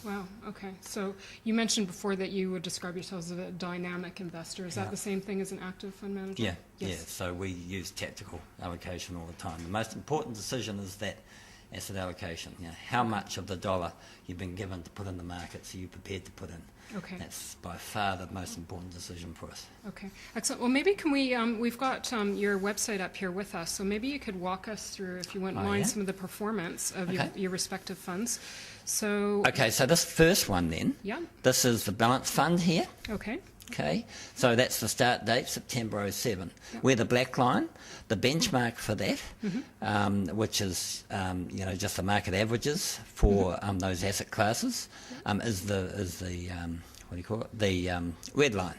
Wow. Okay. So you mentioned before that you would describe yourselves as a dynamic investor. Is that the same thing as an active fund manager? Yeah, Yes. yeah. So we use tactical allocation all the time. The most important decision is that asset allocation. You know, how much of the dollar you've been given to put in the markets are you prepared to put in? Okay. That's by far the most important decision for us. Okay. Excellent. Well, maybe can we, we've got your website up here with us, so maybe you could walk us through, if you wouldn't mind, some of the performance of your respective funds. So. Okay, so this first one then. Yeah. This is the balance fund here. Okay. Okay, so that's the start date, September 07. Yep. We're the black line. The benchmark for that, which is just the market averages for those asset classes, is the what do you call it? The red line.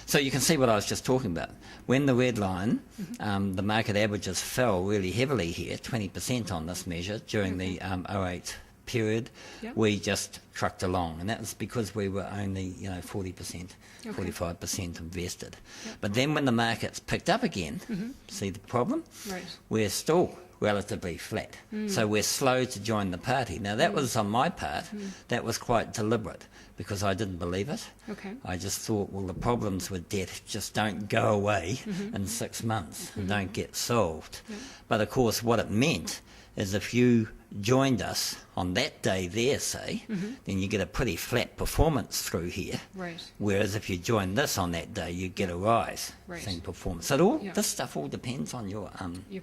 So you can see what I was just talking about. When the red line, the market averages fell really heavily here, 20% on this measure during the 08 period, we just trucked along, and that was because we were only 40%, 45% invested. But then when the markets picked up again, see the problem? Right. We're still relatively flat. So we're slow to join the party. Now that was on my part, that was quite deliberate because I didn't believe it. Okay. I just thought, well, the problems with debt just don't go away in 6 months and don't get solved. But of course what it meant is if you joined us on that day there, say, then you get a pretty flat performance through here. Right. Whereas if you join this on that day, you get a rise in performance. So this stuff all depends on your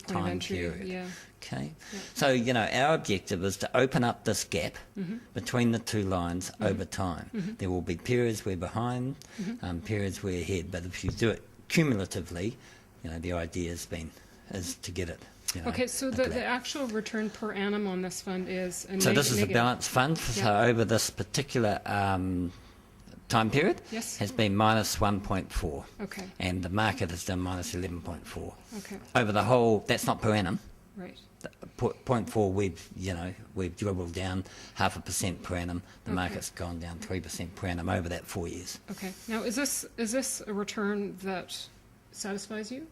time period. Yeah. Okay. Yeah. So, our objective is to open up this gap between the two lines over time. There will be periods we're behind, periods we're ahead, but if you do it cumulatively, the idea is to get it. Okay, so the actual return per annum on this fund is so this is a balanced fund. So over this particular time period has been minus 1.4. Okay. And the market has done minus 11.4. Okay. Over the whole, that's not per annum. Right. 0.4 we've dribbled down 0.5% per annum. The market's gone down 3% per annum over that 4 years. Okay. Now is this a return that satisfies you?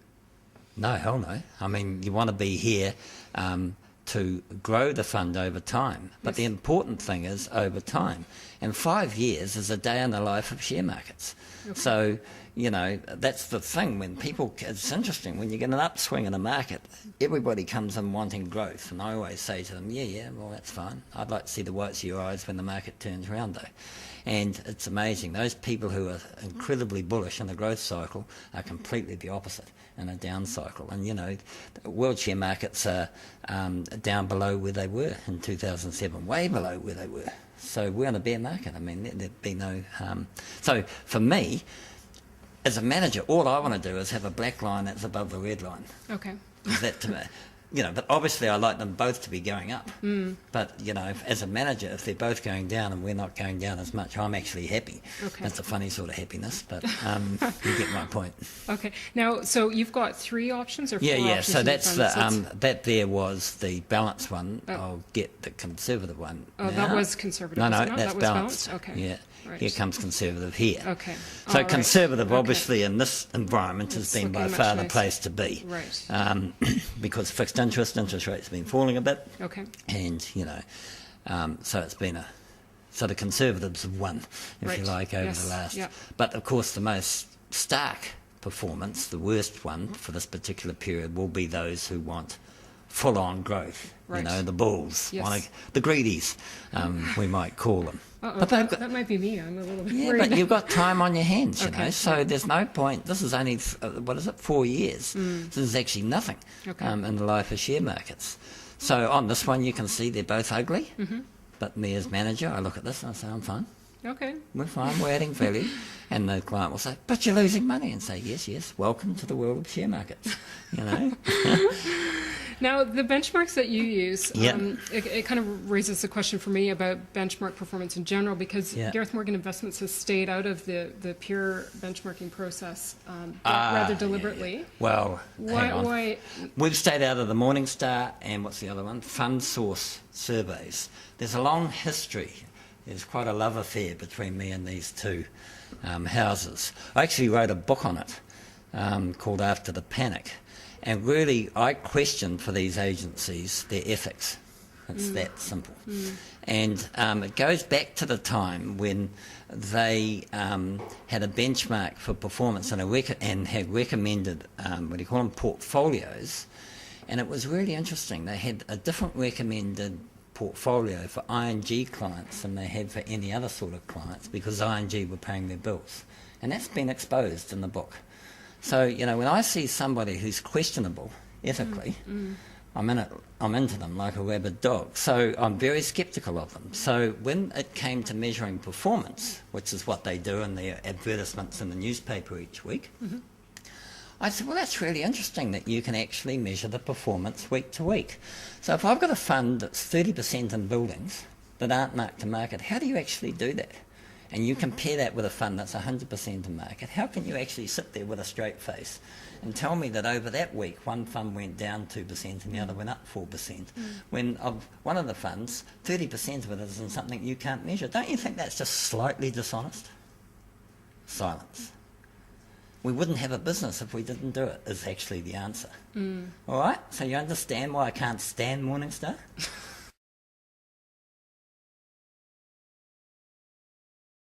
No, hell no. I mean, you want to be here to grow the fund over time. But the important thing is over time. And 5 years is a day in the life of share markets. Okay. So, that's the thing. When it's interesting, when you get an upswing in a market, everybody comes in wanting growth. And I always say to them, well, that's fine. I'd like to see the whites of your eyes when the market turns around, though. And it's amazing. Those people who are incredibly bullish in the growth cycle are completely the opposite in a down cycle. And, the world share markets are down below where they were in 2007, way below where they were. So we're in a bear market. I mean, there'd be no... So for me, as a manager, all I want to do is have a black line that's above the red line. Okay. Is that to me? But obviously I like them both to be going up. But, as a manager, if they're both going down and we're not going down as much, I'm actually happy. Okay. That's a funny sort of happiness, but you get my point. Okay. Now, so you've got 3 options or 4 options? Yeah, so that's that there was the balanced one. I'll get the conservative one. Oh, now. That was conservative. No, that's that was balanced. Okay. Yeah. Right. Here comes conservative here. Okay. So conservative, obviously, in this environment has been by far the place to be. Right. Because fixed interest rates have been falling a bit. Okay. And, so it's been so the conservatives have won, if you like, over the last. Yep. But, of course, the most stark performance, the worst one for this particular period, will be those who want full-on growth. Right. The bulls, the greedies, we might call them. But that might be me. I'm a little bit worried. But you've got time on your hands, so there's no point. This is only, 4 years. This is actually nothing in the life of share markets. So on this one, you can see they're both ugly. But me as manager, I look at this and I say, I'm fine. Okay. We're fine, we're adding value. And the client will say, but you're losing money. And say, yes, welcome to the world of share markets. Now, the benchmarks that you use, it kind of raises the question for me about benchmark performance in general, because Gareth Morgan Investments has stayed out of the pure benchmarking process rather deliberately. Well, why? We've stayed out of the Morningstar and what's the other one? Fund Source surveys. There's a long history. There's quite a love affair between me and these two houses. I actually wrote a book on it called After the Panic. And really, I questioned for these agencies their ethics. It's that simple. And it goes back to the time when they had a benchmark for performance and had recommended, portfolios. And it was really interesting. They had a different recommended portfolio for ING clients than they had for any other sort of clients, because ING were paying their bills. And that's been exposed in the book. So, when I see somebody who's questionable ethically, I'm into them like a rabid dog. So I'm very sceptical of them. So when it came to measuring performance, which is what they do in their advertisements in the newspaper each week, I said, well, that's really interesting that you can actually measure the performance week to week. So if I've got a fund that's 30% in buildings that aren't marked to market, how do you actually do that? And you compare that with a fund that's 100% in market. How can you actually sit there with a straight face and tell me that over that week one fund went down 2% and the other went up 4%, when of one of the funds, 30% of it is in something you can't measure? Don't you think that's just slightly dishonest? Silence. We wouldn't have a business if we didn't do it, is actually the answer. All right? So you understand why I can't stand Morningstar?